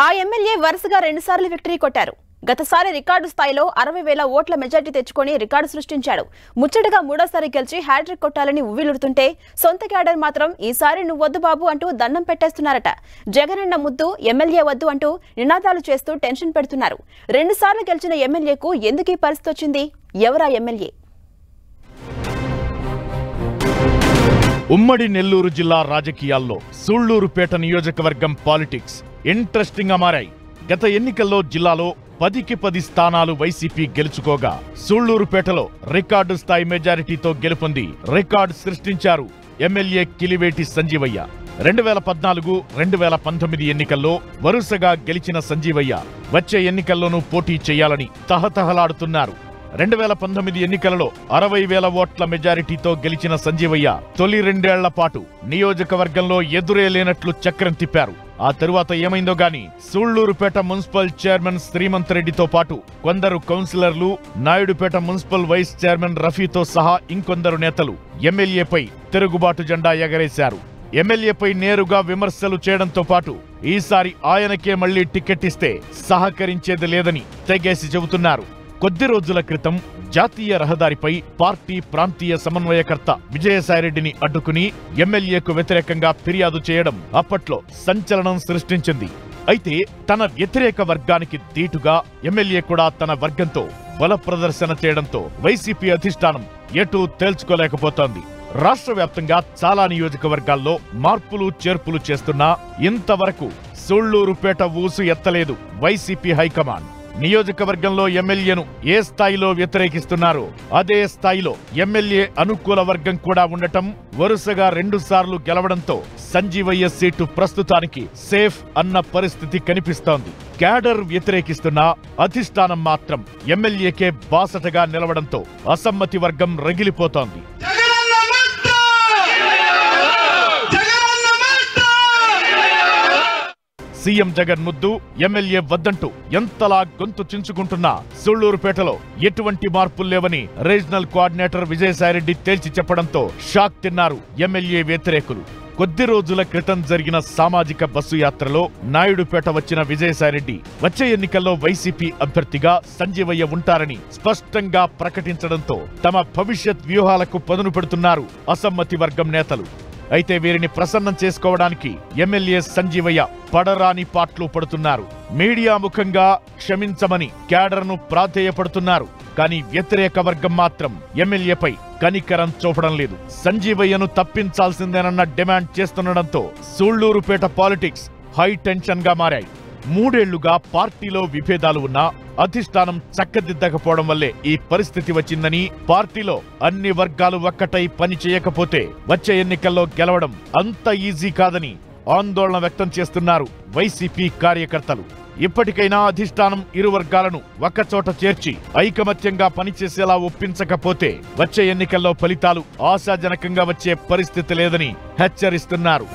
ఆ ఎమ్మెల్యే వరుసగా 2 సార్లు విక్టరీ కొట్టారు. గతసారి రికార్డు స్థాయిలో 60,000 ఓట్ల మెజార్టీ తెచ్చుకొని రికార్డు సృష్టించాడు. ముచ్చటగా మూడోసారి గెలిచి హ్యాట్రిక్ కొట్టాలని ఉవ్విలుడుతుంటే సొంత క్యాడర్ మాత్రం ఈసారి నువ్వొద్దు బాబు అంటూ దండం పెట్టేస్తున్నారట. జగనన్న ముద్దు, ఎమ్మెల్యే వద్దు అంటూ నినాదాలు చేస్తూ టెన్షన్ పెడుతున్నారు. 2 సార్లు గెలిచిన ఎమ్మెల్యేకు ఎందుకు ఈ పరిస్థితి వచ్చింది? ఎవరా ఎమ్మెల్యే? ఉమ్మడి నెల్లూరు జిల్లా రాజకీయాల్లో సూళ్లూరుపేట నియోజకవర్గం పాలిటిక్స్ ఇంట్రెస్టింగ్ గా మారాయి. గత ఎన్నికల్లో జిల్లాలో 10కి 10 స్థానాలు వైసీపీ గెలుచుకోగా సూళ్లూరుపేటలో రికార్డు స్థాయి మెజారిటీతో గెలుపొంది రికార్డు సృష్టించారు ఎమ్మెల్యే కిలివేటి సంజీవయ్య. 2014, 2019 ఎన్నికల్లో వరుసగా గెలిచిన సంజీవయ్య వచ్చే ఎన్నికల్లోనూ పోటీ చేయాలని తహతహలాడుతున్నారు. 2019 ఎన్నికలలో 60,000 ఓట్ల మెజారిటీతో గెలిచిన సంజీవయ్య తొలి 2 ఏళ్ల పాటు నియోజకవర్గంలో ఎదురే లేనట్లు చక్రం తిప్పారు. ఆ తరువాత ఏమైందో గాని సూళ్లూరుపేట మున్సిపల్ చైర్మన్ శ్రీమంత్ రెడ్డితో పాటు కొందరు కౌన్సిలర్లు, నాయుడుపేట మున్సిపల్ వైస్ చైర్మన్ రఫీతో సహా ఇంకొందరు నేతలు ఎమ్మెల్యేపై తిరుగుబాటు జెండా ఎగరేశారు. ఎమ్మెల్యేపై నేరుగా విమర్శలు చేయడంతో పాటు ఈసారి ఆయనకే మళ్లీ టికెట్ ఇస్తే సహకరించేది లేదని తెగేసి చెబుతున్నారు. కొద్ది రోజుల క్రితం జాతీయ రహదారిపై పార్టీ ప్రాంతీయ సమన్వయకర్త విజయసాయిరెడ్డిని అడ్డుకుని ఎమ్మెల్యేకు వ్యతిరేకంగా ఫిర్యాదు చేయడం అప్పట్లో సంచలనం సృష్టించింది. అయితే తన వ్యతిరేక వర్గానికి దీటుగా ఎమ్మెల్యే కూడా తన వర్గంతో బల ప్రదర్శన చేయడంతో వైసీపీ అధిష్టానం ఎటూ తేల్చుకోలేకపోతోంది. రాష్ట్ర వ్యాప్తంగా చాలా నియోజకవర్గాల్లో మార్పులు చేర్పులు చేస్తున్నా ఇంతవరకు సూళ్లూరుపేట ఊసు ఎత్తలేదు వైసీపీ హైకమాండ్. నియోజకవర్గంలో ఎమ్మెల్యేను ఏ స్థాయిలో వ్యతిరేకిస్తున్నారో అదే స్థాయిలో ఎమ్మెల్యే అనుకూల వర్గం కూడా ఉండటం, వరుసగా 2 సార్లు గెలవడంతో సంజీవయ్య సీటు ప్రస్తుతానికి సేఫ్ అన్న పరిస్థితి కనిపిస్తోంది. క్యాడర్ వ్యతిరేకిస్తున్నా అధిష్టానం మాత్రం ఎమ్మెల్యేకే బాసటగా నిలవడంతో అసమ్మతి వర్గం రగిలిపోతోంది. సీఎం జగన్ ముద్దు, ఎమ్మెల్యే వద్దంటూ ఎంతలా గొంతు చించుకుంటున్నా సూళ్లూరుపేటలో ఎటువంటి మార్పులు లేవని రీజనల్ కోఆర్డినేటర్ విజయసాయిరెడ్డి తేల్చి చెప్పడంతో షాక్ తిన్నారు ఎమ్మెల్యే వ్యతిరేకులు. కొద్ది రోజుల క్రితం జరిగిన సామాజిక బస్సు యాత్రలో నాయుడుపేట వచ్చిన విజయసాయిరెడ్డి వచ్చే ఎన్నికల్లో వైసీపీ అభ్యర్థిగా సంజీవయ్య ఉంటారని స్పష్టంగా ప్రకటించడంతో తమ భవిష్యత్ వ్యూహాలకు పదును పెడుతున్నారు అసమ్మతి వర్గం నేతలు. అయితే వీరిని ప్రసన్నం చేసుకోవడానికి ఎమ్మెల్యే సంజీవయ్య పడరాని పాట్లు పడుతున్నారు. మీడియా ముఖంగా క్షమించమని క్యాడర్ను ప్రాధేయపడుతున్నారు. కానీ వ్యతిరేక వర్గం మాత్రం ఎమ్మెల్యేపై కనికరం చూపడం లేదు. సంజీవయ్యను తప్పించాల్సిందేనన్న డిమాండ్ చేస్తుండడంతో సూళ్లూరుపేట పాలిటిక్స్ హై టెన్షన్ గా మారాయి. 3 ఏళ్లుగా పార్టీలో విభేదాలు ఉన్నా అధిష్టానం చక్కదిద్దకపోవడం వల్లే ఈ పరిస్థితి వచ్చిందని, పార్టీలో అన్ని వర్గాలు ఒక్కటై పని చేయకపోతే వచ్చే ఎన్నికల్లో గెలవడం అంత ఈజీ కాదని ఆందోళన వ్యక్తం చేస్తున్నారు వైసీపీ కార్యకర్తలు. ఇప్పటికైనా అధిష్టానం ఇరు వర్గాలను ఒక్కచోట చేర్చి ఐకమత్యంగా పనిచేసేలా ఒప్పించకపోతే వచ్చే ఎన్నికల్లో ఫలితాలు ఆశాజనకంగా వచ్చే పరిస్థితి లేదని హెచ్చరిస్తున్నారు.